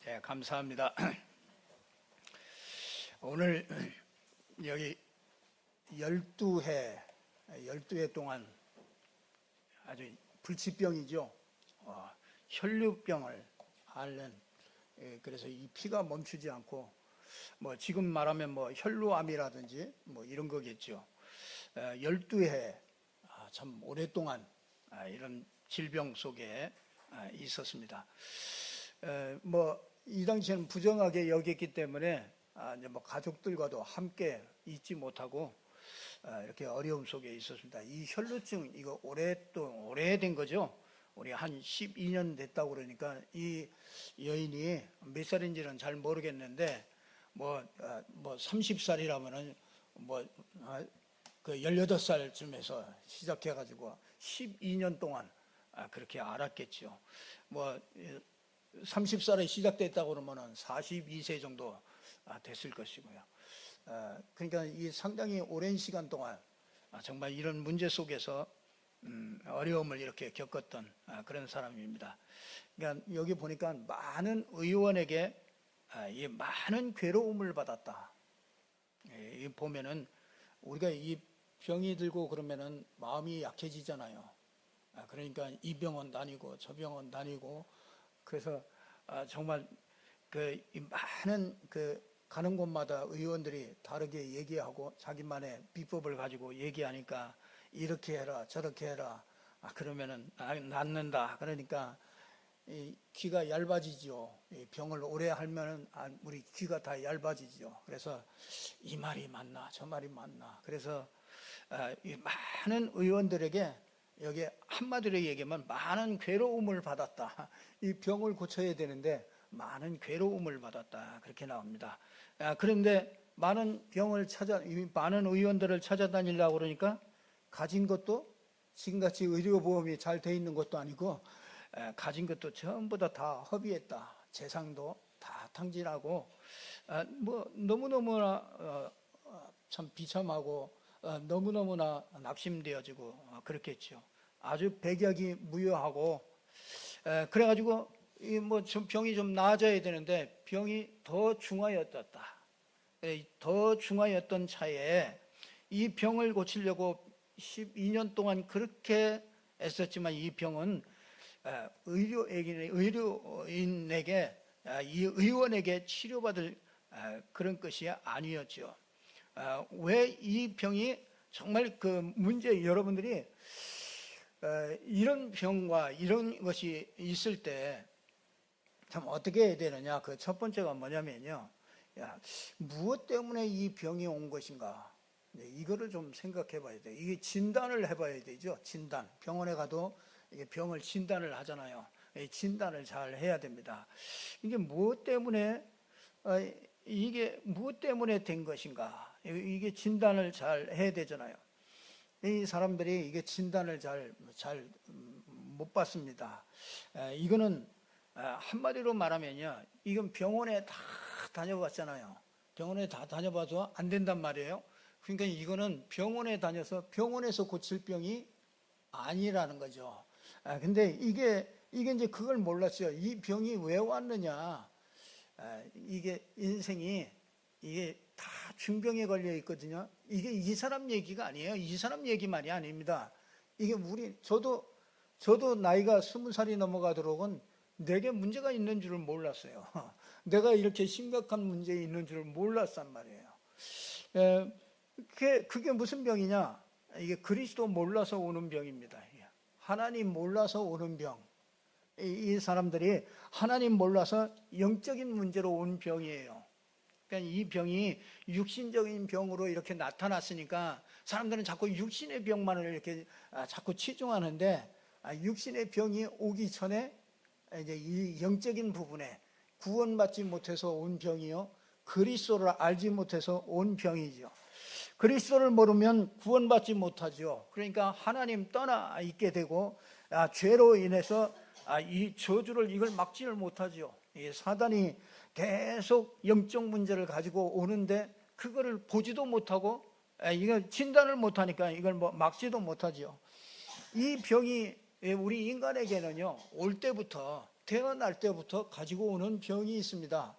네, 감사합니다. 오늘 여기 12회 동안 아주 불치병이죠. 혈류병을 앓는, 그래서 이 피가 멈추지 않고, 지금 말하면 혈루암이라든지 이런 거겠죠. 12해, 참 오랫동안 이런 질병 속에 있었습니다. 이 당시에는 부정하게 여겼기 때문에 이제 가족들과도 함께 있지 못하고 이렇게 어려움 속에 있었습니다. 이 혈루증 이거 오래된 거죠. 우리 한 12년 됐다고 그러니까 이 여인이 몇 살인지는 잘 모르겠는데 30살이라면은 그 18살쯤에서 시작해가지고 12년 동안 그렇게 알았겠죠. 30살에 시작됐다고 그러면은 42세 정도 됐을 것이고요. 그러니까 이 상당히 오랜 시간 동안 정말 이런 문제 속에서 어려움을 이렇게 겪었던 그런 사람입니다. 그러니까 여기 보니까 많은 의원에게 많은 괴로움을 받았다. 보면은 우리가 이 병이 들고 그러면은 마음이 약해지잖아요. 그러니까 이 병원 다니고 저 병원 다니고 그래서 정말 많은 가는 곳마다 의원들이 다르게 얘기하고 자기만의 비법을 가지고 얘기하니까 이렇게 해라 저렇게 해라 그러면은 낫는다. 그러니까 이 귀가 얇아지죠. 이 병을 오래 하면은 우리 귀가 다 얇아지죠. 그래서 이 말이 맞나 저 말이 맞나. 그래서 이 많은 의원들에게 여기 한마디로 얘기하면 많은 괴로움을 받았다. 이 병을 고쳐야 되는데 많은 괴로움을 받았다. 그렇게 나옵니다. 그런데 많은 의원들을 찾아다니려고 그러니까 가진 것도 지금같이 의료보험이 잘 돼 있는 것도 아니고 가진 것도 전부 다 허비했다. 재산도 다 탕진하고 너무너무나 참 비참하고 너무너무나 낙심되어지고 그렇겠죠. 아주 백약이 무효하고 그래가지고 좀 병이 좀 나아져야 되는데 병이 더 중하였다. 더 중하였던 차에 이 병을 고치려고 12년 동안 그렇게 애썼지만 이 병은 의료인에게 이 의원에게 치료받을 그런 것이 아니었죠. 왜 이 병이 정말 그 문제 여러분들이 이런 병과 이런 것이 있을 때 참 어떻게 해야 되느냐. 그 첫 번째가 뭐냐면요. 무엇 때문에 이 병이 온 것인가. 이거를 좀 생각해 봐야 돼요. 이게 진단을 해 봐야 되죠. 진단. 병원에 가도 이게 병을 진단을 하잖아요. 진단을 잘 해야 됩니다. 이게 무엇 때문에 된 것인가. 이게 진단을 잘 해야 되잖아요. 이 사람들이 이게 진단을 잘 못 받습니다. 이거는 한마디로 말하면요. 이건 병원에 다 다녀봤잖아요. 병원에 다 다녀봐도 안 된단 말이에요. 그러니까 이거는 병원에 다녀서 병원에서 고칠 병이 아니라는 거죠. 근데 이게 이제 그걸 몰랐어요. 이 병이 왜 왔느냐. 이게 인생이 이게 다 중병에 걸려 있거든요. 이게 이 사람 얘기가 아니에요. 이 사람 얘기만이 아닙니다. 이게 저도 나이가 20살이 넘어가도록은 내게 문제가 있는 줄을 몰랐어요. 내가 이렇게 심각한 문제에 있는 줄을 몰랐단 말이에요. 그게 무슨 병이냐? 이게 그리스도 몰라서 오는 병입니다. 하나님 몰라서 오는 병. 이 사람들이 하나님 몰라서 영적인 문제로 온 병이에요. 그러니까 이 병이 육신적인 병으로 이렇게 나타났으니까 사람들은 자꾸 육신의 병만을 이렇게 자꾸 치중하는데 육신의 병이 오기 전에 이제 이 영적인 부분에 구원받지 못해서 온 병이요. 그리스도를 알지 못해서 온 병이죠. 그리스도를 모르면 구원받지 못하죠. 그러니까 하나님 떠나 있게 되고 죄로 인해서 이 저주를 이걸 막지를 못하죠. 이 사단이 계속 영적 문제를 가지고 오는데 그거를 보지도 못하고 이걸 진단을 못하니까 이걸 막지도 못하죠. 이 병이 우리 인간에게는요 올 때부터 태어날 때부터 가지고 오는 병이 있습니다.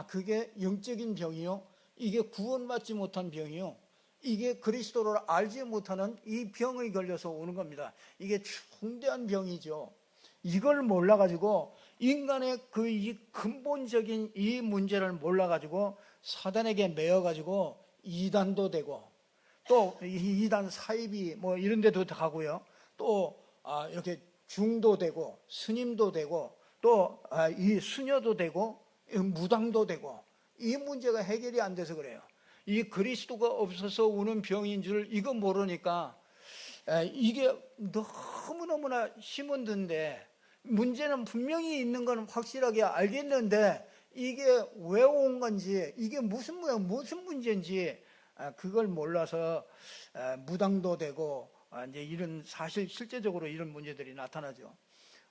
그게 영적인 병이요, 이게 구원받지 못한 병이요, 이게 그리스도를 알지 못하는 이 병에 걸려서 오는 겁니다. 이게 중대한 병이죠. 이걸 몰라가지고 인간의 그 이 근본적인 이 문제를 몰라가지고 사단에게 매여가지고 이단도 되고, 또 이단 사입이 뭐 이런 데도 가고요, 또 이렇게 중도 되고 스님도 되고, 또 이 수녀도 되고 무당도 되고, 이 문제가 해결이 안 돼서 그래요. 이 그리스도가 없어서 오는 병인 줄 이거 모르니까 이게 너무너무나 힘은 든데, 문제는 분명히 있는 건 확실하게 알겠는데 이게 왜 온 건지, 이게 무슨 문제인지 그걸 몰라서 무당도 되고 이제 이런, 사실 실제적으로 이런 문제들이 나타나죠.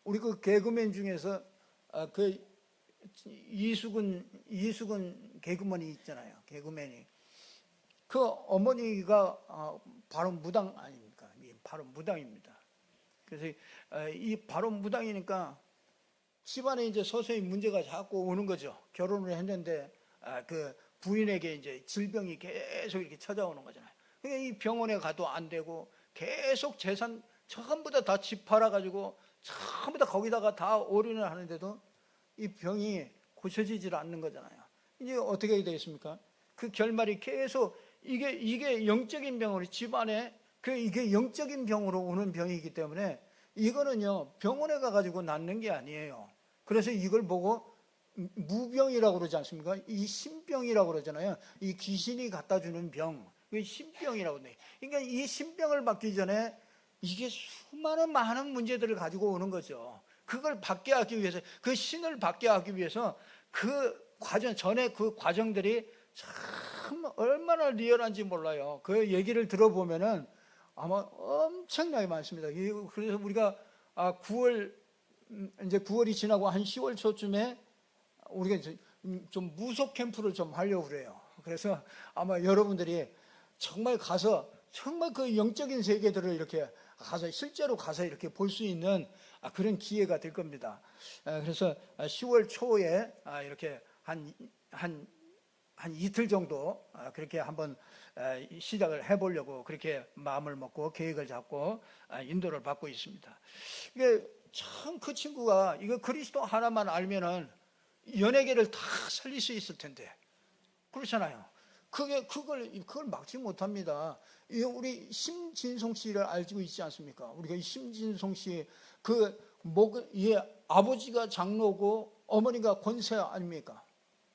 우리 그 개그맨 중에서 그 이수근 개그맨이 있잖아요. 개그맨이, 그 어머니가 바로 무당 아닙니까? 바로 무당입니다. 그래서 이 바로 무당이니까 집안에 이제 서서히 문제가 자꾸 오는 거죠. 결혼을 했는데 그 부인에게 이제 질병이 계속 이렇게 찾아오는 거잖아요. 그러니까 이 병원에 가도 안 되고 계속 재산 전부 다 집 팔아가지고 전부 다 거기다가 다 올인을 하는데도 이 병이 고쳐지질 않는 거잖아요. 이제 어떻게 되겠습니까? 그 결말이 계속 이게 영적인 병으로, 집안에 이게 영적인 병으로 오는 병이기 때문에 이거는요 병원에 가가지고 낫는 게 아니에요. 그래서 이걸 보고 무병이라고 그러지 않습니까? 이 신병이라고 그러잖아요. 이 귀신이 갖다 주는 병, 이 신병이라고 해요. 그러니까 이 신병을 받기 전에 이게 수많은 많은 문제들을 가지고 오는 거죠. 그걸 받게 하기 위해서, 그 신을 받게 하기 위해서 그 과정, 전에 그 과정들이 참 얼마나 리얼한지 몰라요. 그 얘기를 들어보면은 아마 엄청나게 많습니다. 그래서 우리가 9월이 지나고 한 10월 초쯤에 우리가 좀 무속 캠프를 좀 하려고 그래요. 그래서 아마 여러분들이 정말 가서 정말 그 영적인 세계들을 이렇게 가서 실제로 가서 이렇게 볼 수 있는 그런 기회가 될 겁니다. 그래서 10월 초에 이렇게 한 이틀 정도 그렇게 한번 시작을 해보려고 그렇게 마음을 먹고 계획을 잡고 인도를 받고 있습니다. 이게 참, 그 친구가 이거 그리스도 하나만 알면은 연예계를 다 살릴 수 있을 텐데, 그렇잖아요. 그걸 막지 못합니다. 우리 심진송 씨를 알고 있지 않습니까? 우리가 이 심진송 씨 아버지가 장로고 어머니가 권세 아닙니까?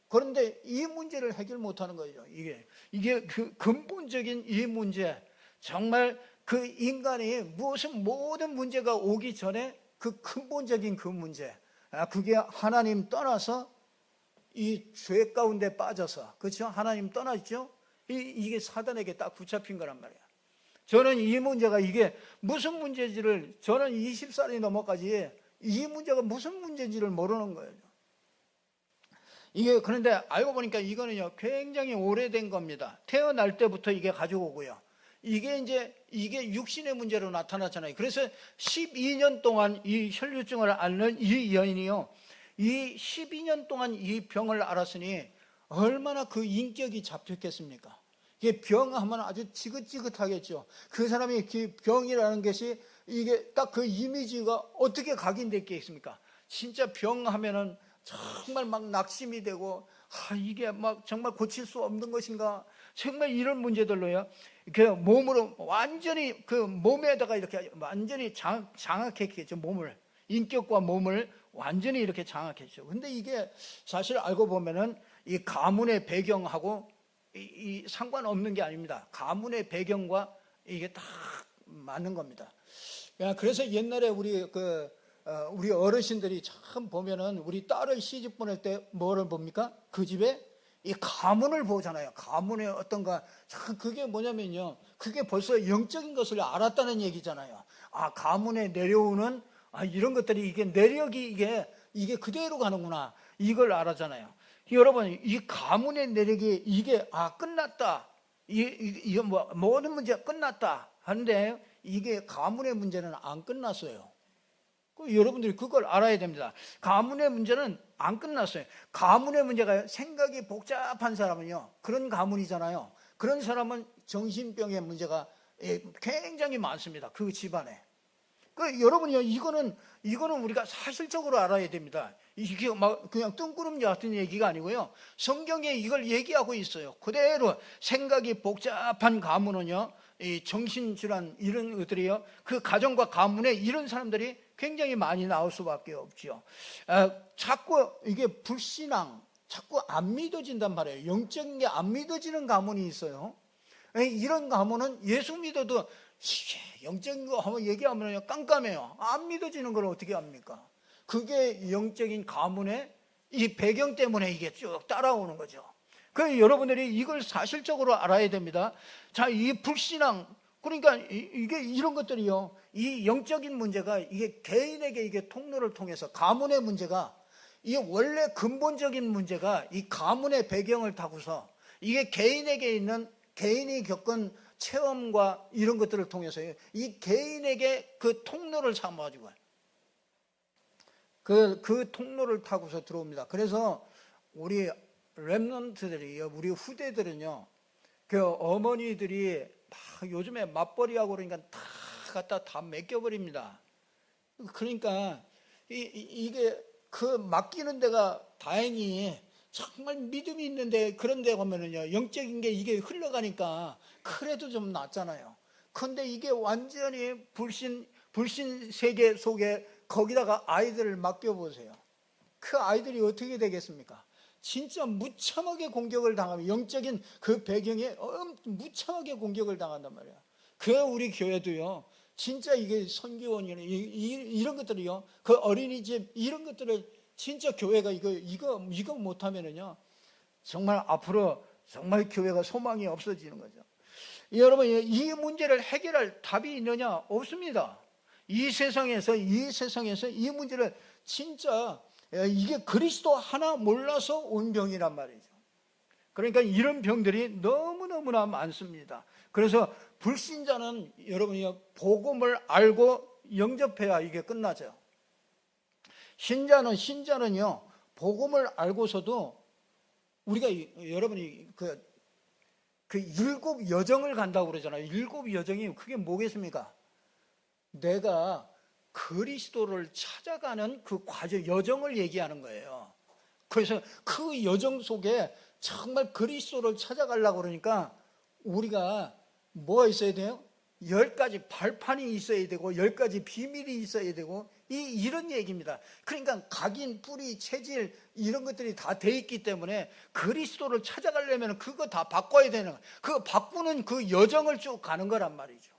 그런데 이 문제를 해결 못하는 거죠. 이게 그 근본적인 이 문제, 정말 그 인간이 무슨 모든 문제가 오기 전에 그 근본적인 그 문제, 그게 하나님 떠나서 이 죄 가운데 빠져서, 그렇죠? 하나님 떠났죠? 이게 사단에게 딱 붙잡힌 거란 말이야. 저는 이 문제가 이게 무슨 문제인지를, 저는 20살이 넘어까지 이 문제가 무슨 문제인지를 모르는 거예요. 그런데 알고 보니까 이거는요 굉장히 오래된 겁니다. 태어날 때부터 이게 가지고 오고요. 이게 육신의 문제로 나타났잖아요. 그래서 12년 동안 이 혈류증을 앓는 이 여인이요, 이 12년 동안 이 병을 앓았으니 얼마나 그 인격이 잡혔겠습니까? 이게 병하면 아주 지긋지긋하겠죠. 그 사람이 그 병이라는 것이 이게 딱 그 이미지가 어떻게 각인됐겠습니까? 진짜 병하면은 정말 막 낙심이 되고, 이게 막 정말 고칠 수 없는 것인가, 정말 이런 문제들로요 그 몸으로 완전히 그 몸에다가 이렇게 완전히 장악했겠죠. 몸을, 인격과 몸을 완전히 이렇게 장악했죠. 근데 이게 사실 알고 보면은 이 가문의 배경하고 이 상관없는 게 아닙니다. 가문의 배경과 이게 딱 맞는 겁니다. 그래서 옛날에 우리 어르신들이 참 보면은 우리 딸을 시집 보낼 때 뭐를 봅니까? 그 집에 이 가문을 보잖아요. 가문의 어떤가, 참 그게 뭐냐면요, 그게 벌써 영적인 것을 알았다는 얘기잖아요. 가문에 내려오는 이런 것들이, 이게 내력이 이게 그대로 가는구나, 이걸 알았잖아요. 여러분, 이 가문의 내력이 이게 끝났다, 이게 모든 문제가 끝났다 하는데, 이게 가문의 문제는 안 끝났어요. 여러분들이 그걸 알아야 됩니다. 가문의 문제는 안 끝났어요. 가문의 문제가 생각이 복잡한 사람은요, 그런 가문이잖아요. 그런 사람은 정신병의 문제가 굉장히 많습니다. 그 집안에. 여러분이요, 이거는 우리가 사실적으로 알아야 됩니다. 이게 막 그냥 뜬구름 같은 얘기가 아니고요. 성경에 이걸 얘기하고 있어요. 그대로 생각이 복잡한 가문은요, 이 정신질환 이런 것들이요, 그 가정과 가문에 이런 사람들이 굉장히 많이 나올 수밖에 없죠. 자꾸 이게 불신앙, 자꾸 안 믿어진단 말이에요. 영적인 게 안 믿어지는 가문이 있어요. 이런 가문은 예수 믿어도 영적인 거 한번 얘기하면 깜깜해요. 안 믿어지는 걸 어떻게 합니까? 그게 영적인 가문의 이 배경 때문에 이게 쭉 따라오는 거죠. 그래서 여러분들이 이걸 사실적으로 알아야 됩니다. 자, 이 불신앙, 그러니까 이게 이런 것들이요, 이 영적인 문제가 이게 개인에게 이게 통로를 통해서 가문의 문제가, 이 원래 근본적인 문제가 이 가문의 배경을 타고서 이게 개인이 겪은 체험과 이런 것들을 통해서 이 개인에게 그 통로를 삼아가지고 그 통로를 타고서 들어옵니다. 그래서 우리 렘넌트들이, 우리 후대들은요, 그 어머니들이 막 요즘에 맞벌이하고 그러니까 다 갖다 다 맡겨버립니다. 그러니까 이게 그 맡기는 데가 다행히 정말 믿음이 있는데 그런 데 가면은요, 영적인 게 이게 흘러가니까 그래도 좀 낫잖아요. 그런데 이게 완전히 불신 세계 속에 거기다가 아이들을 맡겨보세요. 그 아이들이 어떻게 되겠습니까? 진짜 무참하게 공격을 당하면, 영적인 그 배경에 무참하게 공격을 당한단 말이야. 그 우리 교회도요, 진짜 이게 선교원이나 이런 것들이요, 그 어린이집 이런 것들을 진짜 교회가 이거 못하면은요, 정말 앞으로 정말 교회가 소망이 없어지는 거죠. 여러분, 이 문제를 해결할 답이 있느냐? 없습니다. 이 세상에서 이 문제를 진짜, 이게 그리스도 하나 몰라서 온 병이란 말이죠. 그러니까 이런 병들이 너무너무나 많습니다. 그래서 불신자는 여러분이 복음을 알고 영접해야 이게 끝나죠. 신자는요, 복음을 알고서도 우리가 여러분이 그 일곱 여정을 간다고 그러잖아요. 일곱 여정이 그게 뭐겠습니까? 내가 그리스도를 찾아가는 그 과정, 여정을 얘기하는 거예요. 그래서 그 여정 속에 정말 그리스도를 찾아가려고 그러니까 우리가 뭐가 있어야 돼요? 10가지 발판이 있어야 되고 10가지 비밀이 있어야 되고 이런 얘기입니다. 그러니까 각인, 뿌리, 체질 이런 것들이 다 돼 있기 때문에 그리스도를 찾아가려면 그거 다 바꿔야 되는 거예요. 그 바꾸는 그 여정을 쭉 가는 거란 말이죠.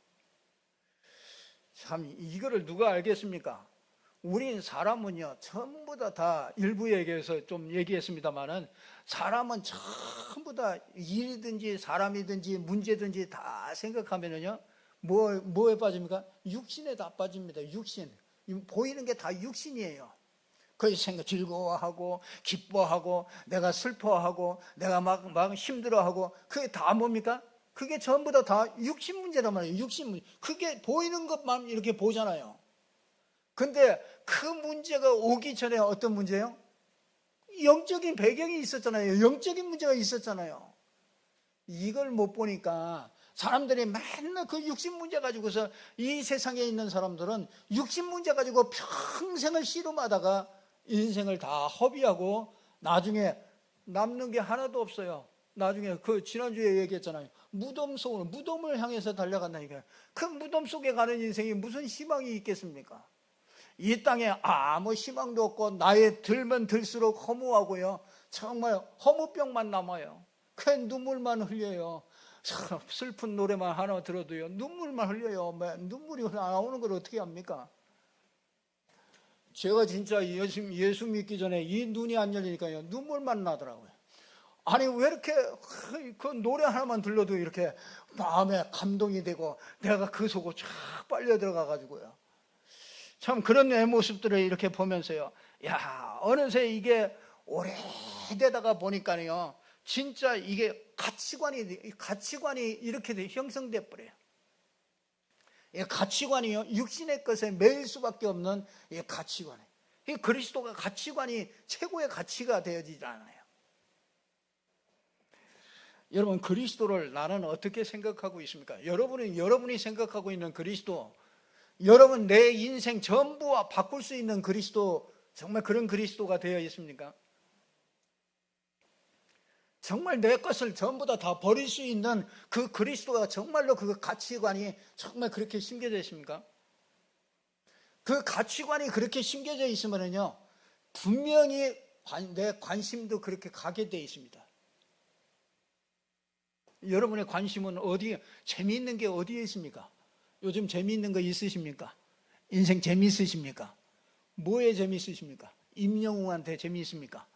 참 이거를 누가 알겠습니까? 우린 사람은요, 전부 다 일부 얘기해서 좀 얘기했습니다만은, 사람은 전부 다 일이든지 사람이든지 문제든지 다 생각하면은요, 뭐에 빠집니까? 육신에 다 빠집니다. 육신. 보이는 게 다 육신이에요. 그래서 생각 즐거워하고 기뻐하고 내가 슬퍼하고 내가 막 힘들어하고 그게 다 뭡니까? 그게 전부 다 육신 문제란 말이에요. 육신 문제. 그게 보이는 것만 이렇게 보잖아요. 근데 그 문제가 오기 전에 어떤 문제예요? 영적인 배경이 있었잖아요. 영적인 문제가 있었잖아요. 이걸 못 보니까 사람들이 맨날 그 육신 문제 가지고서, 이 세상에 있는 사람들은 육신 문제 가지고 평생을 씨름하다가 인생을 다 허비하고 나중에 남는 게 하나도 없어요. 나중에 그 지난주에 얘기했잖아요. 무덤을 향해서 달려간다니까요. 그 무덤 속에 가는 인생이 무슨 희망이 있겠습니까? 이 땅에 아무 희망도 없고 나이 들면 들수록 허무하고요, 정말 허무병만 남아요. 그 눈물만 흘려요. 슬픈 노래만 하나 들어도요, 눈물만 흘려요. 눈물이 나오는 걸 어떻게 합니까? 제가 진짜 예수 믿기 전에 이 눈이 안 열리니까요, 눈물만 나더라고요. 아니 왜 이렇게 그 노래 하나만 들려도 이렇게 마음에 감동이 되고 내가 그 속으로 쫙 빨려 들어가 가지고요, 참 그런 내 모습들을 이렇게 보면서요, 야, 어느새 이게 오래되다가 보니까요, 진짜 이게 가치관이 이렇게 형성돼 버려요. 이 가치관이요, 육신의 것에 매일 수밖에 없는 이 가치관. 이 그리스도가 가치관이 최고의 가치가 되어지지 않아요. 여러분, 그리스도를 나는 어떻게 생각하고 있습니까? 여러분이 생각하고 있는 그리스도, 여러분 내 인생 전부와 바꿀 수 있는 그리스도, 정말 그런 그리스도가 되어 있습니까? 정말 내 것을 전부 다 버릴 수 있는 그 그리스도가 정말로 그 가치관이 정말 그렇게 심겨져 있습니까? 그 가치관이 그렇게 심겨져 있으면요, 분명히 내 관심도 그렇게 가게 되어 있습니다. 여러분의 관심은 재미있는 게 어디에 있습니까? 요즘 재미있는 거 있으십니까? 인생 재미있으십니까? 뭐에 재미있으십니까? 임영웅한테 재미있습니까?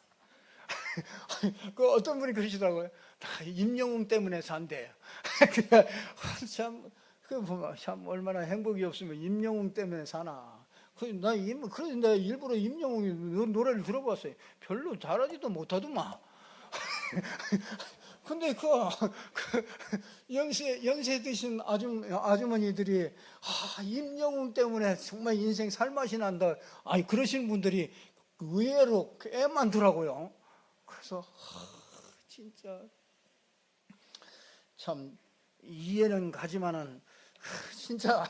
그 어떤 분이 그러시더라고요. 임영웅 때문에 산대요. 참 얼마나 행복이 없으면 임영웅 때문에 사나. 그래서 내가 일부러 임영웅 노래를 들어봤어요. 별로 잘하지도 못하더만. 근데 연세 드신 아주머니들이 임영웅 때문에 정말 인생 살맛이 난다. 그러시는 분들이 의외로 꽤 많더라고요. 그래서 진짜 참 이해는 가지만은 진짜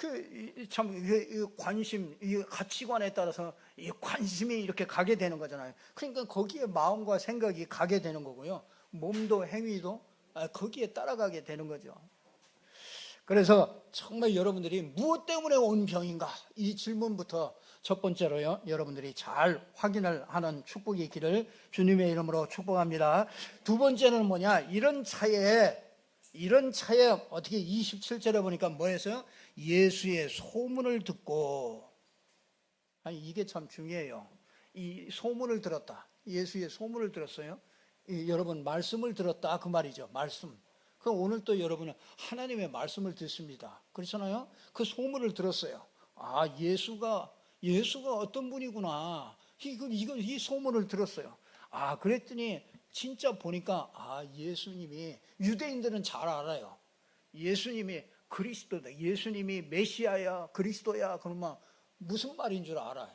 이 관심, 이 가치관에 따라서 이 관심이 이렇게 가게 되는 거잖아요. 그러니까 거기에 마음과 생각이 가게 되는 거고요. 몸도 행위도 거기에 따라가게 되는 거죠. 그래서 정말 여러분들이 무엇 때문에 온 병인가? 이 질문부터 첫 번째로요, 여러분들이 잘 확인을 하는 축복이 있기를 주님의 이름으로 축복합니다. 두 번째는 뭐냐? 이런 차에 어떻게 27절에 보니까 뭐였어요? 예수의 소문을 듣고. 이게 참 중요해요. 이 소문을 들었다. 예수의 소문을 들었어요. 여러분 말씀을 들었다 그 말이죠. 말씀. 그럼 오늘 또 여러분은 하나님의 말씀을 듣습니다. 그렇잖아요. 그 소문을 들었어요. 예수가 어떤 분이구나. 이 소문을 들었어요. 그랬더니 진짜 보니까 예수님이, 유대인들은 잘 알아요. 예수님이 그리스도다, 예수님이 메시아야, 그리스도야, 그러면 무슨 말인 줄 알아요.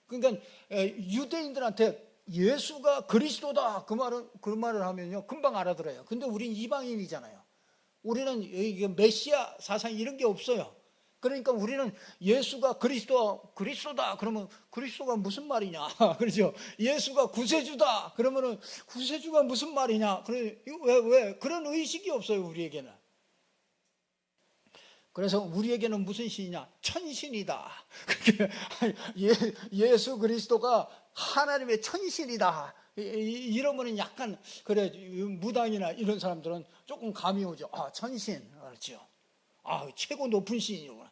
그러니까 유대인들한테 예수가 그리스도다 그 말을 하면요 금방 알아들어요. 근데 우린 이방인이잖아요. 우리는 메시아 사상 이런 게 없어요. 그러니까 우리는 예수가 그리스도다 그러면 그리스도가 무슨 말이냐 그렇죠. 예수가 구세주다 그러면은 구세주가 무슨 말이냐. 왜 그런 의식이 없어요 우리에게는. 그래서 우리에게는 무슨 신이냐? 천신이다. 예수 그리스도가 하나님의 천신이다. 이러면은 약간 그래, 무당이나 이런 사람들은 조금 감이 오죠. 천신, 그렇죠. 최고 높은 신이구나.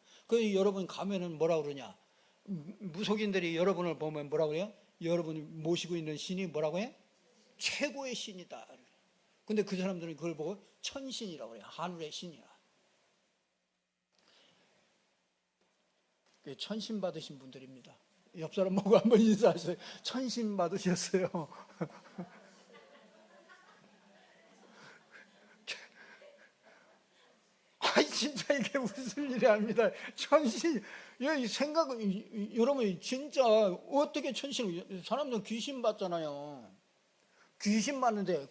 여러분 가면은 뭐라 그러냐? 무속인들이 여러분을 보면 뭐라 그래요? 여러분이 모시고 있는 신이 뭐라고 해? 최고의 신이다. 근데 그 사람들은 그걸 보고 천신이라고 그래요. 하늘의 신이야. 천신 받으신 분들입니다. 옆 사람 보고 한번 인사하세요. 천신 받으셨어요. 진짜 이게 무슨 일이 아닙니다. 천신, 여러분 진짜 어떻게 천신, 사람들은 귀신 받잖아요. 귀신 받는데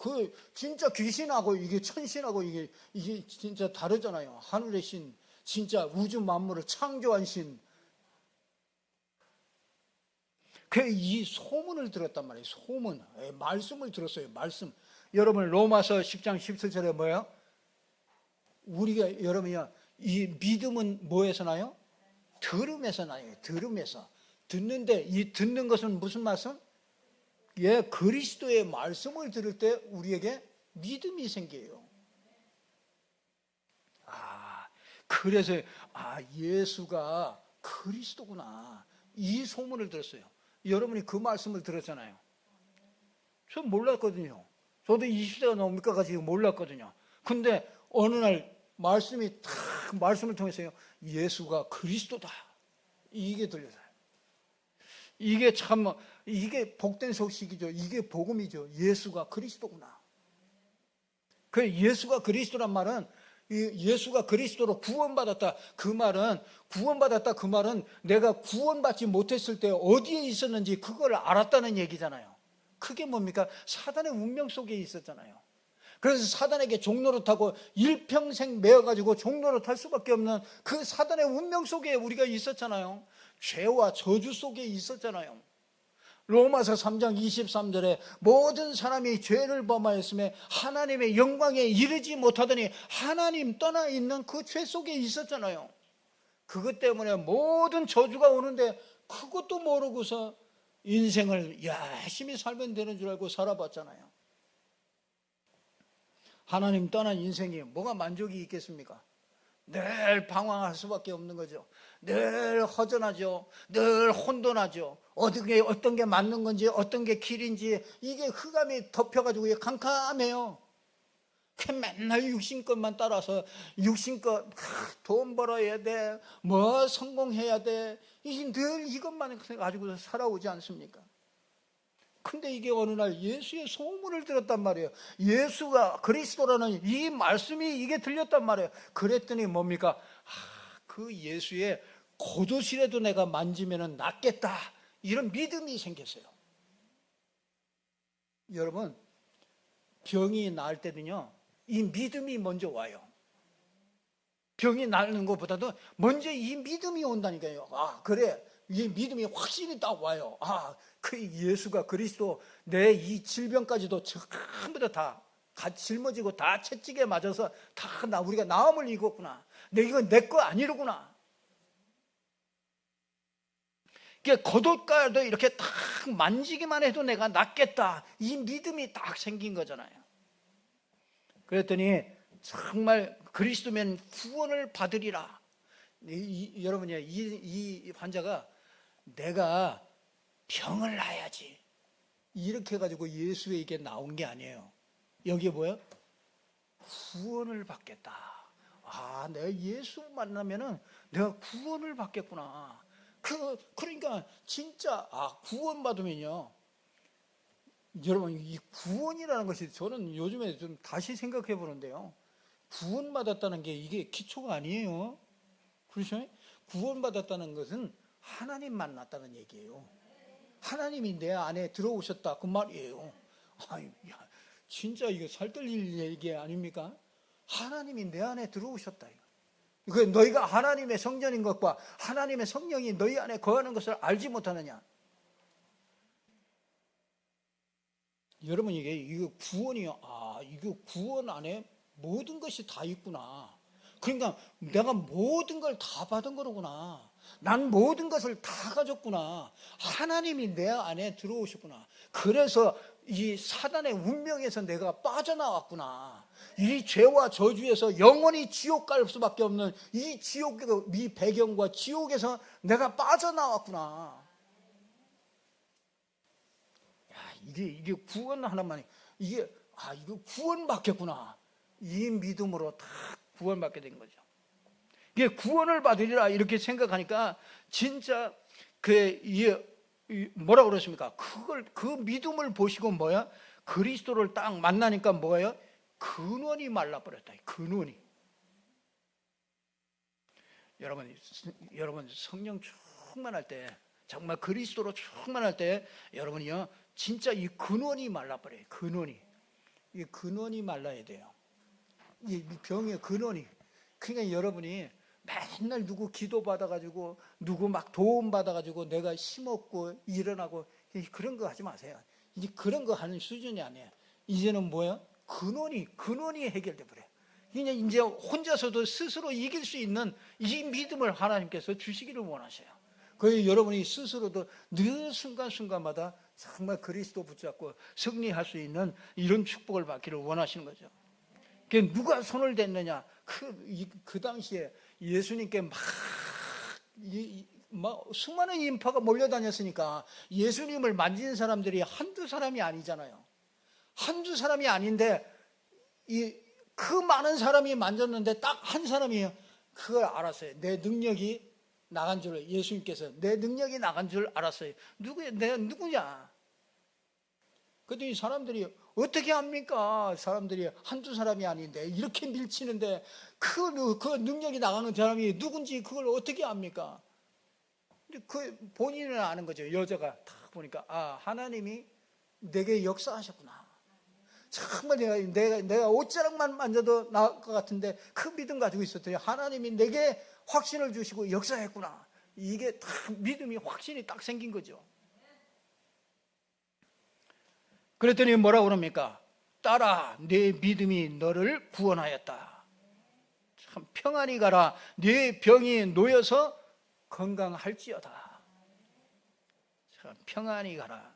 진짜 귀신하고 이게 천신하고 이게 진짜 다르잖아요. 하늘의 신, 진짜 우주 만물을 창조한 신. 이 소문을 들었단 말이에요. 소문, 말씀을 들었어요. 말씀. 여러분 로마서 10장 17절에 뭐예요? 우리가 여러분이요, 이 믿음은 뭐에서 나요? 들음에서 나요. 들음에서. 듣는데 이 듣는 것은 무슨 말씀? 그리스도의 말씀을 들을 때 우리에게 믿음이 생겨요. 그래서 예수가 그리스도구나. 이 소문을 들었어요. 여러분이 그 말씀을 들었잖아요. 저 몰랐거든요. 저도 20세가 넘을까 가지고 몰랐거든요. 근데 어느 날 말씀을 통해서요, 예수가 그리스도다. 이게 들려요. 이게 복된 소식이죠. 이게 복음이죠. 예수가 그리스도구나. 예수가 그리스도란 말은 예수가 그리스도로 구원받았다. 그 말은 내가 구원받지 못했을 때 어디에 있었는지 그걸 알았다는 얘기잖아요. 그게 뭡니까? 사단의 운명 속에 있었잖아요. 그래서 사단에게 종노릇하고 일평생 매어가지고 종노릇할 수밖에 없는 그 사단의 운명 속에 우리가 있었잖아요. 죄와 저주 속에 있었잖아요. 로마서 3장 23절에 모든 사람이 죄를 범하였음에 하나님의 영광에 이르지 못하더니 하나님 떠나 있는 그 죄 속에 있었잖아요. 그것 때문에 모든 저주가 오는데 그것도 모르고서 인생을 열심히 살면 되는 줄 알고 살아봤잖아요. 하나님 떠난 인생이 뭐가 만족이 있겠습니까? 늘 방황할 수밖에 없는 거죠. 늘 허전하죠. 늘 혼돈하죠. 어떤 게 맞는 건지 어떤 게 길인지 이게 흑암이 덮여가지고 캄캄해요. 맨날 육신것만 따라서 육신것 돈 벌어야 돼, 뭐 성공해야 돼, 이게 늘 이것만 가지고 살아오지 않습니까? 근데 이게 어느 날 예수의 소문을 들었단 말이에요. 예수가 그리스도라는 이 말씀이 이게 들렸단 말이에요. 그랬더니 뭡니까? 그 예수의 겉옷이라도 내가 만지면 낫겠다, 이런 믿음이 생겼어요. 여러분, 병이 나을 때는요, 이 믿음이 먼저 와요. 병이 나는 것보다도 먼저 이 믿음이 온다니까요. 그래, 이 믿음이 확실히 딱 와요. 그 예수가 그리스도, 내 이 질병까지도 전부 다 짊어지고 다 채찍에 맞아서 다 우리가 나음을 입었구나. 이건 내 거 아니로구나. 겉옷가도 이렇게 딱 만지기만 해도 내가 낫겠다, 이 믿음이 딱 생긴 거잖아요. 그랬더니 정말 그리스도면 구원을 받으리라. 여러분이 이 환자가 내가 병을 나야지 이렇게 해가지고 예수에게 나온 게 아니에요. 여기에 뭐예요? 구원을 받겠다. 내가 예수 만나면은 내가 구원을 받겠구나. 그러니까 진짜 구원 받으면요, 여러분, 이 구원이라는 것이 저는 요즘에 좀 다시 생각해 보는데요, 구원받았다는 게 이게 기초가 아니에요. 그렇죠? 구원받았다는 것은 하나님 만났다는 얘기예요. 하나님이 내 안에 들어오셨다, 그 말이에요. 진짜 이거 살뜰릴 얘기 아닙니까? 하나님이 내 안에 들어오셨다. 그 너희가 하나님의 성전인 것과 하나님의 성령이 너희 안에 거하는 것을 알지 못하느냐? 여러분, 이거 구원이요. 이거 구원 안에 모든 것이 다 있구나. 그러니까 내가 모든 걸 다 받은 거로구나. 난 모든 것을 다 가졌구나. 하나님이 내 안에 들어오셨구나. 그래서 이 사단의 운명에서 내가 빠져나왔구나. 이 죄와 저주에서 영원히 지옥 갈 수밖에 없는 이 지옥의 이 배경과 지옥에서 내가 빠져나왔구나. 이게 구원 하나만이, 이거 구원받겠구나, 이 믿음으로 다 구원받게 된 거죠. 이게 구원을 받으리라 이렇게 생각하니까 진짜 뭐라고 그러십니까? 그 믿음을 보시고 그리스도를 딱 만나니까 뭐예요? 근원이 말라버렸다. 근원이. 여러분 성령 충만할 때, 정말 그리스도로 충만할 때 여러분이요, 진짜 이 근원이 말라버려요. 이 근원이 말라야 돼요. 이 병의 근원이. 그러니까 여러분이 맨날 누구 기도 받아가지고 누구 막 도움 받아가지고 내가 힘없고 일어나고 그런 거 하지 마세요. 이제 그런 거 하는 수준이 아니에요. 이제는 뭐야? 근원이 해결돼 버려요. 이제 혼자서도 스스로 이길 수 있는 이 믿음을 하나님께서 주시기를 원하셔요. 그래서 여러분이 스스로도 늘 순간순간마다 정말 그리스도 붙잡고 승리할 수 있는 이런 축복을 받기를 원하시는 거죠. 누가 손을 댔느냐? 그 당시에 예수님께 막 수많은 인파가 몰려다녔으니까 예수님을 만진 사람들이 한두 사람이 아니잖아요. 한두 사람이 아닌데 그 많은 사람이 만졌는데 딱 한 사람이 그걸 알았어요. 내 능력이 나간 줄, 예수님께서 내 능력이 나간 줄 알았어요. 내가 누구냐? 그랬더니 사람들이 어떻게 합니까? 사람들이 한두 사람이 아닌데 이렇게 밀치는데 그 능력이 나가는 사람이 누군지 그걸 어떻게 압니까? 그 본인은 아는 거죠. 여자가 딱 보니까 하나님이 내게 역사하셨구나. 정말 내가 옷자락만 만져도 나을 것 같은데 그 믿음 가지고 있었더니 하나님이 내게 확신을 주시고 역사했구나. 이게 딱 믿음이 확신이 딱 생긴 거죠. 그랬더니 뭐라고 그럽니까? 딸아, 내 믿음이 너를 구원하였다. 참 평안히 가라. 네 병이 놓여서 건강할지어다. 참 평안히 가라.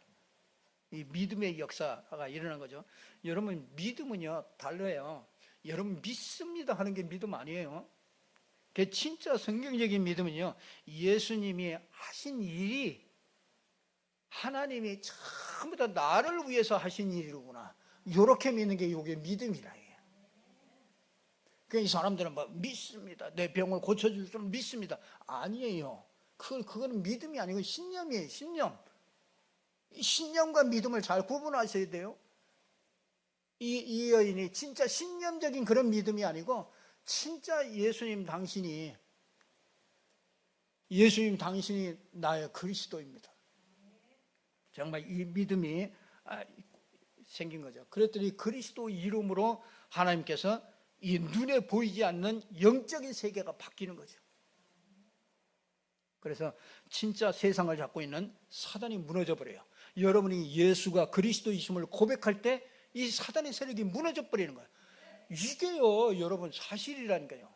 이 믿음의 역사가 일어나는 거죠. 여러분, 믿음은요 달라요. 여러분 믿습니다 하는 게 믿음 아니에요. 그 진짜 성경적인 믿음은요, 예수님이 하신 일이 하나님이 전부 다 나를 위해서 하신 일이구나, 이렇게 믿는 게 이게 믿음이라 해요. 그러니까 이 사람들은 뭐 믿습니다, 내 병을 고쳐줄 줄 믿습니다. 아니에요. 그거는 믿음이 아니고 신념이에요. 신념과 믿음을 잘 구분하셔야 돼요. 이 여인이 진짜 신념적인 그런 믿음이 아니고 진짜 예수님 당신이 나의 그리스도입니다. 정말 이 믿음이 생긴 거죠. 그랬더니 그리스도 이름으로 하나님께서 이 눈에 보이지 않는 영적인 세계가 바뀌는 거죠. 그래서 진짜 세상을 잡고 있는 사단이 무너져 버려요. 여러분이 예수가 그리스도이심을 고백할 때 이 사단의 세력이 무너져 버리는 거예요. 이게요, 여러분, 사실이라니까요.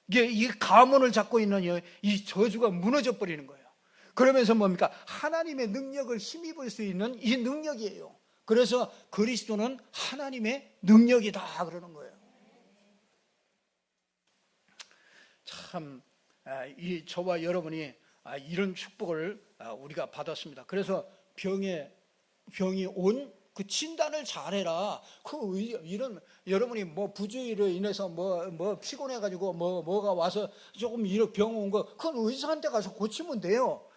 이 가문을 잡고 있는 이 저주가 무너져 버리는 거예요. 그러면서 뭡니까? 하나님의 능력을 힘입을 수 있는 이 능력이에요. 그래서 그리스도는 하나님의 능력이다 그러는 거예요. 참, 저와 여러분이 이런 축복을 우리가 받았습니다. 그래서 병이 온 그 진단을 잘해라. 이런 여러분이 뭐 부주의로 인해서 뭐 피곤해가지고 뭐가 와서 조금 이렇게 병 온 거, 그건 의사한테 가서 고치면 돼요.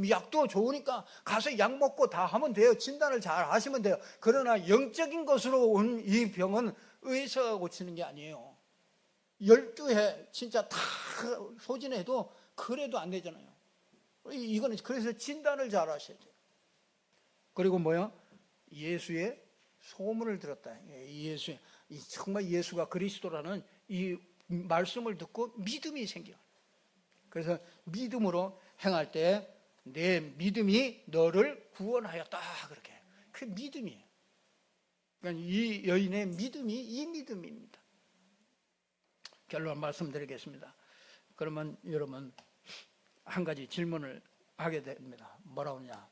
약도 좋으니까 가서 약 먹고 다 하면 돼요. 진단을 잘 하시면 돼요. 그러나 영적인 것으로 온 이 병은 의사가 고치는 게 아니에요. 12해 진짜 다 소진해도 그래도 안 되잖아요. 이거는 그래서 진단을 잘 하셔야 돼요. 그리고 예수의 소문을 들었다. 정말 예수가 그리스도라는 이 말씀을 듣고 믿음이 생겨요. 그래서 믿음으로 행할 때 내 믿음이 너를 구원하였다. 그렇게. 그 믿음이에요. 그러니까 이 여인의 믿음이 이 믿음입니다. 결론 말씀드리겠습니다. 그러면 여러분 한 가지 질문을 하게 됩니다. 뭐라고 하냐?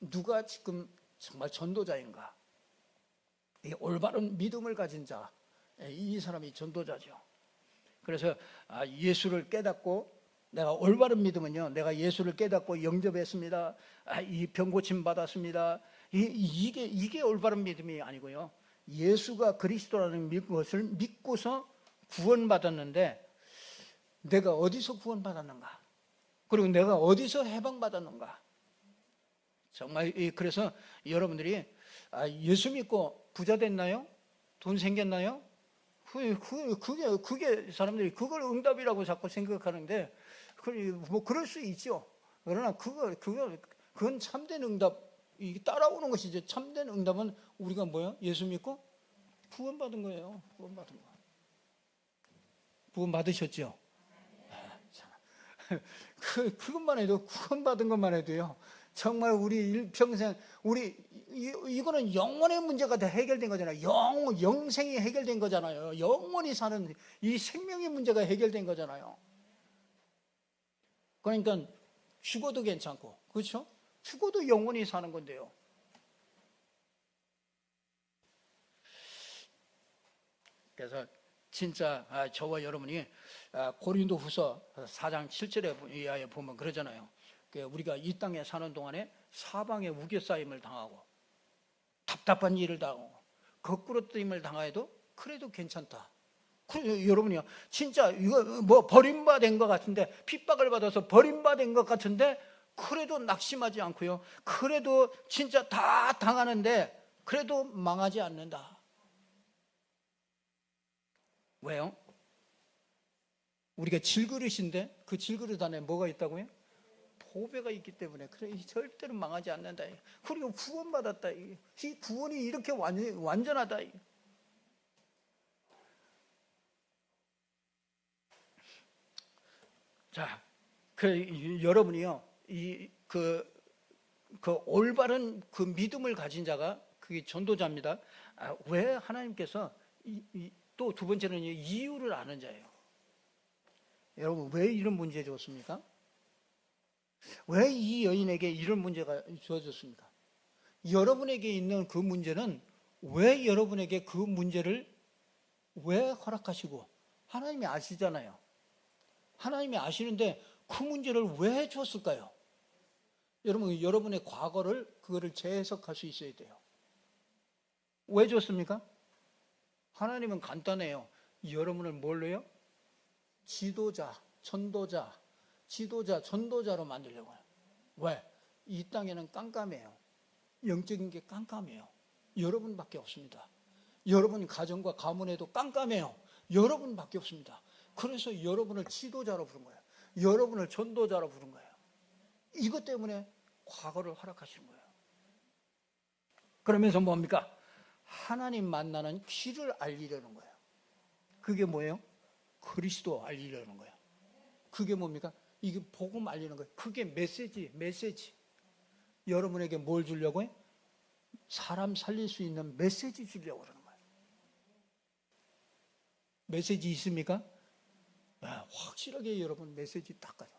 누가 지금 정말 전도자인가? 이 올바른 믿음을 가진 자, 이 사람이 전도자죠. 그래서 예수를 깨닫고, 내가 올바른 믿음은요, 내가 예수를 깨닫고 영접했습니다, 이 병 고침 받았습니다, 이게 올바른 믿음이 아니고요, 예수가 그리스도라는 것을 믿고서 구원받았는데 내가 어디서 구원받았는가, 그리고 내가 어디서 해방받았는가. 정말 그래서 여러분들이 예수 믿고 부자 됐나요? 돈 생겼나요? 그게 사람들이 그걸 응답이라고 자꾸 생각하는데, 뭐 그럴 수 있죠. 그러나 그건 참된 응답, 따라오는 것이죠. 참된 응답은 우리가 예수 믿고 구원받은 거예요. 구원받은 거. 구원받으셨죠? 그것만 해도, 구원받은 것만 해도요, 정말 우리 일평생, 이거는 영원의 문제가 다 해결된 거잖아요. 영생이 해결된 거잖아요. 영원히 사는 이 생명의 문제가 해결된 거잖아요. 그러니까 죽어도 괜찮고, 그렇죠? 죽어도 영원히 사는 건데요. 그래서 진짜 저와 여러분이 고린도후서 4장 7절에 보면 그러잖아요. 우리가 이 땅에 사는 동안에 사방에 우겨싸임을 당하고 답답한 일을 당하고 거꾸로 뜨임을 당해도 그래도 괜찮다. 여러분이요, 진짜 이거 버림받은 것 같은데, 핍박을 받아서 버림받은 것 같은데 그래도 낙심하지 않고요. 그래도 진짜 다 당하는데 그래도 망하지 않는다. 왜요? 우리가 질그릇인데 그 질그릇 안에 뭐가 있다고요? 보배가 있기 때문에 그래 절대로 망하지 않는다. 그리고 구원받았다. 이 구원이 이렇게 완전하다. 자, 여러분이요, 그 올바른 그 믿음을 가진 자가 그게 전도자입니다. 왜 하나님께서 또 두 번째는 이유를 아는 자예요. 여러분, 왜 이런 문제 줬습니까? 왜 이 여인에게 이런 문제가 주어졌습니까? 여러분에게 있는 그 문제는 왜 여러분에게 그 문제를 왜 허락하시고, 하나님이 아시잖아요. 하나님이 아시는데 그 문제를 왜 줬을까요? 여러분, 여러분의 과거를 그거를 재해석할 수 있어야 돼요. 왜 줬습니까? 하나님은 간단해요. 여러분을 뭘로 해요? 지도자, 전도자, 전도자로 만들려고 해요. 왜? 이 땅에는 깜깜해요. 영적인 게 깜깜해요. 여러분밖에 없습니다. 여러분 가정과 가문에도 깜깜해요. 여러분밖에 없습니다. 그래서 여러분을 지도자로 부른 거예요. 여러분을 전도자로 부른 거예요. 이것 때문에 과거를 허락하시는 거예요. 그러면서 뭡니까? 하나님 만나는 길을 알리려는 거예요. 그게 뭐예요? 그리스도 알리려는 거예요. 그게 뭡니까? 이게 복음 알리는 거예요. 그게 메시지. 여러분에게 뭘 주려고 해? 사람 살릴 수 있는 메시지 주려고 그러는 거예요. 메시지 있습니까? 확실하게 여러분 메시지 딱 가요.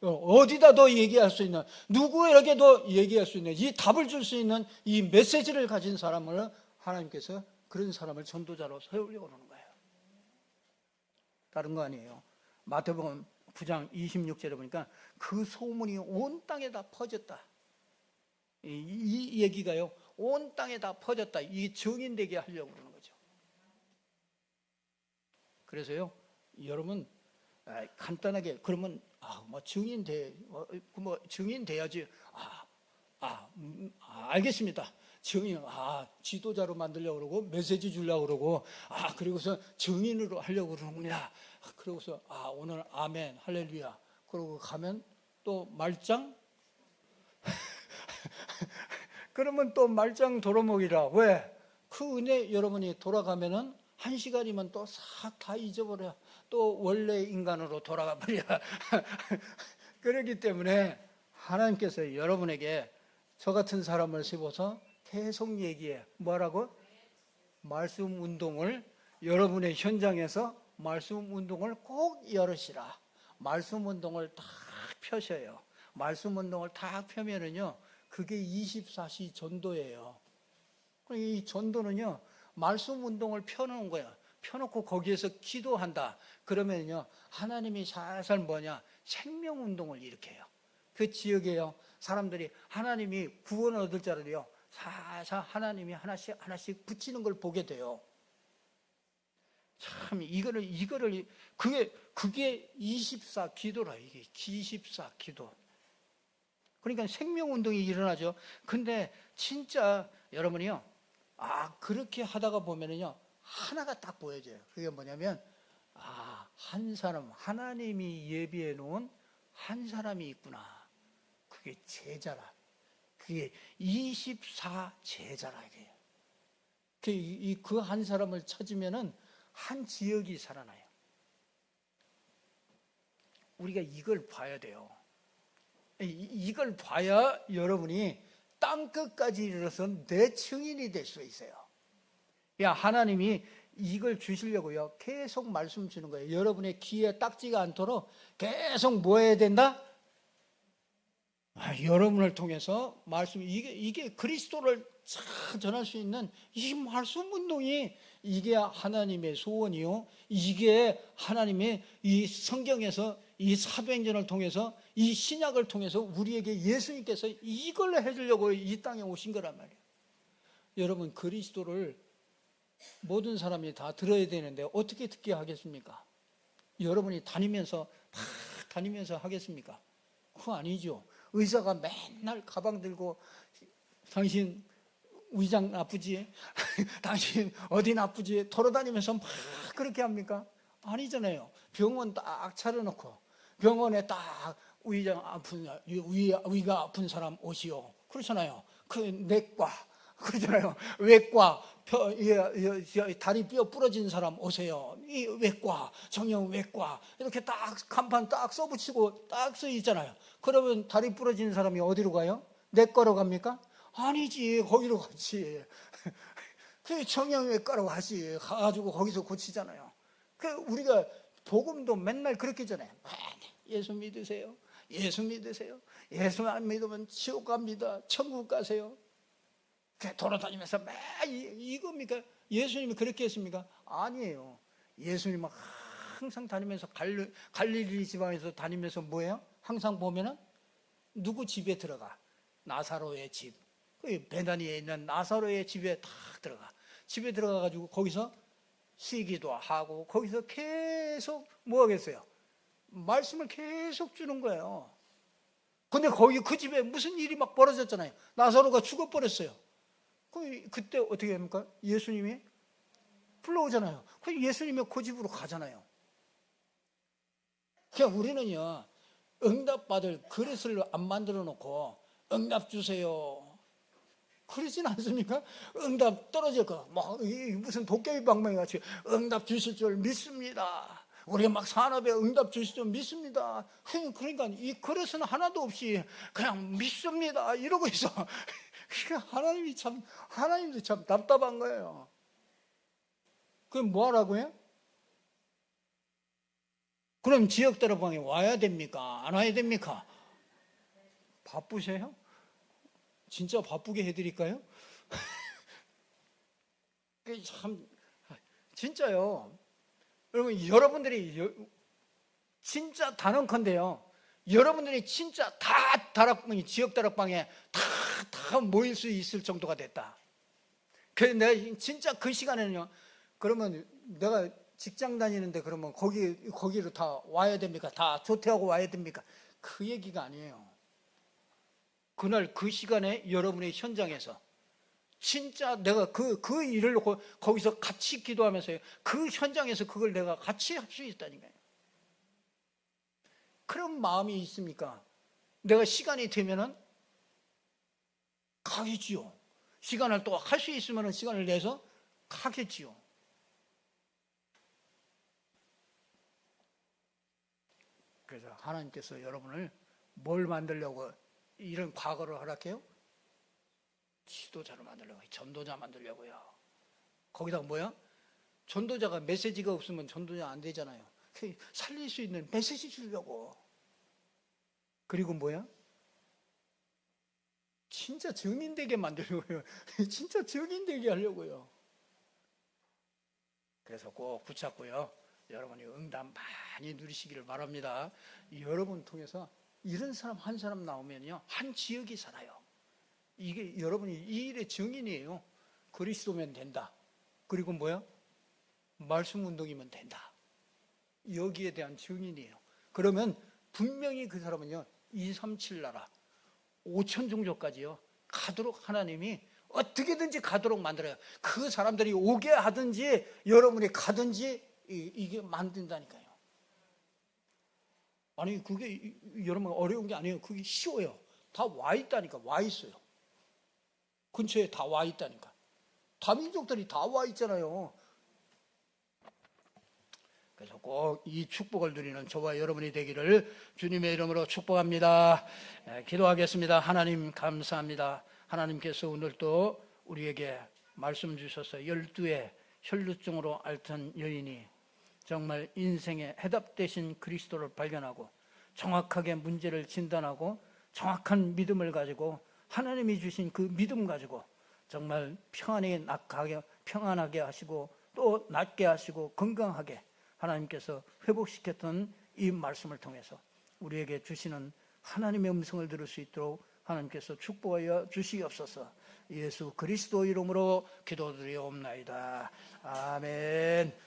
어디다 더 얘기할 수 있는, 누구에게도 얘기할 수 있는, 이 답을 줄 수 있는 이 메시지를 가진 사람을 하나님께서 그런 사람을 전도자로 세우려고 그러는 거예요. 다른 거 아니에요. 마태복음 9장 26절에 보니까 그 소문이 온 땅에 다 퍼졌다. 이 얘기가요, 온 땅에 다 퍼졌다. 이 증인되게 하려고 그러는 거죠. 그래서요, 여러분 간단하게 그러면 증인 돼야지. 알겠습니다. 증인, 지도자로 만들려고 그러고 메시지 주려고 그러고 그리고서 증인으로 하려고 그러는구나. 그러고서 오늘 아멘 할렐루야. 그러고 가면 또 말짱 그러면 또 말짱 도루묵이라. 왜? 그 은혜 여러분이 돌아가면은 1시간이면 또 싹 다 잊어버려. 또 원래 인간으로 돌아가 버려. 그렇기 때문에 하나님께서 여러분에게 저 같은 사람을 세워서 계속 얘기해. 뭐라고? 말씀 운동을, 여러분의 현장에서 말씀 운동을 꼭 열으시라. 말씀 운동을 딱 펴셔요. 말씀 운동을 딱 펴면은요, 그게 24시 전도예요. 이 전도는요, 말씀 운동을 펴놓은 거예요. 펴놓고 거기에서 기도한다. 그러면요, 하나님이 살살 뭐냐? 생명 운동을 일으켜요. 그 지역에요, 사람들이 하나님이 구원을 얻을 자를요, 살살 하나님이 하나씩 붙이는 걸 보게 돼요. 참, 그게 24 기도라, 이게 24 기도. 그러니까 생명 운동이 일어나죠. 근데 진짜 여러분이요, 그렇게 하다가 보면은요, 하나가 딱 보여져요. 그게 뭐냐면, 한 사람, 하나님이 예비해 놓은 한 사람이 있구나. 그게 제자라. 그게 24 제자라, 이게. 그 한 사람을 찾으면은 한 지역이 살아나요. 우리가 이걸 봐야 돼요. 이걸 봐야 여러분이 땅끝까지 이르러서 내 증인이 될 수 있어요. 하나님이 이걸 주시려고요, 계속 말씀 주는 거예요. 여러분의 귀에 딱지가 않도록 계속 뭐 해야 된다? 여러분을 통해서 말씀, 이게 그리스도를 전할 수 있는 이 말씀 운동이, 이게 하나님의 소원이요, 이게 하나님의 이 성경에서 이 사도행전을 통해서, 이 신약을 통해서 우리에게 예수님께서 이걸 해주려고 이 땅에 오신 거란 말이에요. 여러분, 그리스도를 모든 사람이 다 들어야 되는데 어떻게 듣게 하겠습니까? 여러분이 다니면서 하겠습니까? 그거 아니죠. 의사가 맨날 가방 들고 당신 위장 나쁘지? 당신 어디 나쁘지? 돌아다니면서 막 그렇게 합니까? 아니잖아요. 병원 딱 차려놓고 병원에 딱 위가 아픈 사람 오시오. 그렇잖아요. 그 내과 그러잖아요. 외과 다리 뼈 부러진 사람 오세요. 이 외과 정형외과 이렇게 딱 간판 딱 써붙이고 딱 써 있잖아요. 그러면 다리 부러진 사람이 어디로 가요? 내과로 갑니까? 아니지. 거기로 가지. 그 정형외과로 가지. 가가지고 거기서 고치잖아요. 그 우리가 복음도 맨날 그렇게 전해. 예수 믿으세요. 예수 믿으세요. 예수 안 믿으면 지옥 갑니다. 천국 가세요. 돌아다니면서 매 이겁니까? 예수님이 그렇게 했습니까? 아니에요. 예수님은 항상 다니면서 갈릴리 지방에서 다니면서 뭐예요? 항상 보면은 누구 집에 들어가? 나사로의 집. 베다니에 있는 나사로의 집에 딱 들어가. 집에 들어가가지고 거기서 쉬기도 하고 거기서 계속 뭐 하겠어요? 말씀을 계속 주는 거예요. 근데 거기 그 집에 무슨 일이 막 벌어졌잖아요. 나사로가 죽어버렸어요. 그때 어떻게 합니까? 예수님이 불러오잖아요. 그 예수님이 그 집으로 가잖아요. 그냥 우리는요, 응답받을 그릇을 안 만들어 놓고 응답 주세요. 그러진 않습니까? 응답 떨어질 거, 뭐 무슨 도깨비 방망이 같이 응답 주실 줄 믿습니다. 우리가 막 산업에 응답 주실 줄 믿습니다. 그러니까 이 그릇은 하나도 없이 그냥 믿습니다. 이러고 있어. 하나님도 참 답답한 거예요. 그럼 뭐 하라고요? 그럼 지역대로방에 와야 됩니까? 안 와야 됩니까? 바쁘세요? 진짜 바쁘게 해드릴까요? 참 진짜요. 여러분, 여러분들이 진짜 단언컨대요. 여러분들이 진짜 다 지역 다락방에 다 모일 수 있을 정도가 됐다. 그래서 내가 진짜 그 시간에는요. 그러면 내가 직장 다니는데 그러면 거기로 다 와야 됩니까? 다 조퇴하고 와야 됩니까? 그 얘기가 아니에요. 그날 그 시간에 여러분의 현장에서 진짜 내가 그 일을 놓고 거기서 같이 기도하면서요. 그 현장에서 그걸 내가 같이 할 수 있다니까요. 그런 마음이 있습니까? 내가 시간이 되면은 가겠지요. 시간을 또 할 수 있으면 시간을 내서 가겠지요. 그래서 하나님께서 여러분을 뭘 만들려고 이런 과거를 허락해요? 지도자로 만들려고, 전도자 만들려고요. 거기다가 뭐야? 전도자가 메시지가 없으면 전도자 안 되잖아요. 살릴 수 있는 메시지 주려고. 그리고 뭐야? 진짜 증인되게 만들려고요. 진짜 증인되게 하려고요. 그래서 꼭 붙잡고요. 여러분이 응답 많이 누리시기를 바랍니다. 여러분 통해서 이런 사람 한 사람 나오면요, 한 지역이 살아요. 이게 여러분이 이 일의 증인이에요. 그리스도면 된다. 그리고 뭐야? 말씀 운동이면 된다. 여기에 대한 증인이에요. 그러면 분명히 그 사람은요, 237 나라 5천 종족까지요 가도록 하나님이 어떻게든지 가도록 만들어요. 그 사람들이 오게 하든지 여러분이 가든지 이게 만든다니까요. 아니 그게 여러분 어려운 게 아니에요. 그게 쉬워요. 다 와 있다니까. 와 있어요. 근처에 다 와 있다니까. 다민족들이 다 와 있잖아요. 그래서 꼭 이 축복을 누리는 저와 여러분이 되기를 주님의 이름으로 축복합니다. 기도하겠습니다. 하나님 감사합니다. 하나님께서 오늘도 우리에게 말씀 주셔서 12의 혈루증으로 앓던 여인이 정말 인생의 해답 되신 그리스도를 발견하고 정확하게 문제를 진단하고 정확한 믿음을 가지고 하나님이 주신 그 믿음 가지고 정말 평안하게 하시고 또 낫게 하시고 건강하게 하나님께서 회복시켰던 이 말씀을 통해서 우리에게 주시는 하나님의 음성을 들을 수 있도록 하나님께서 축복하여 주시옵소서. 예수 그리스도 이름으로 기도드리옵나이다. 아멘.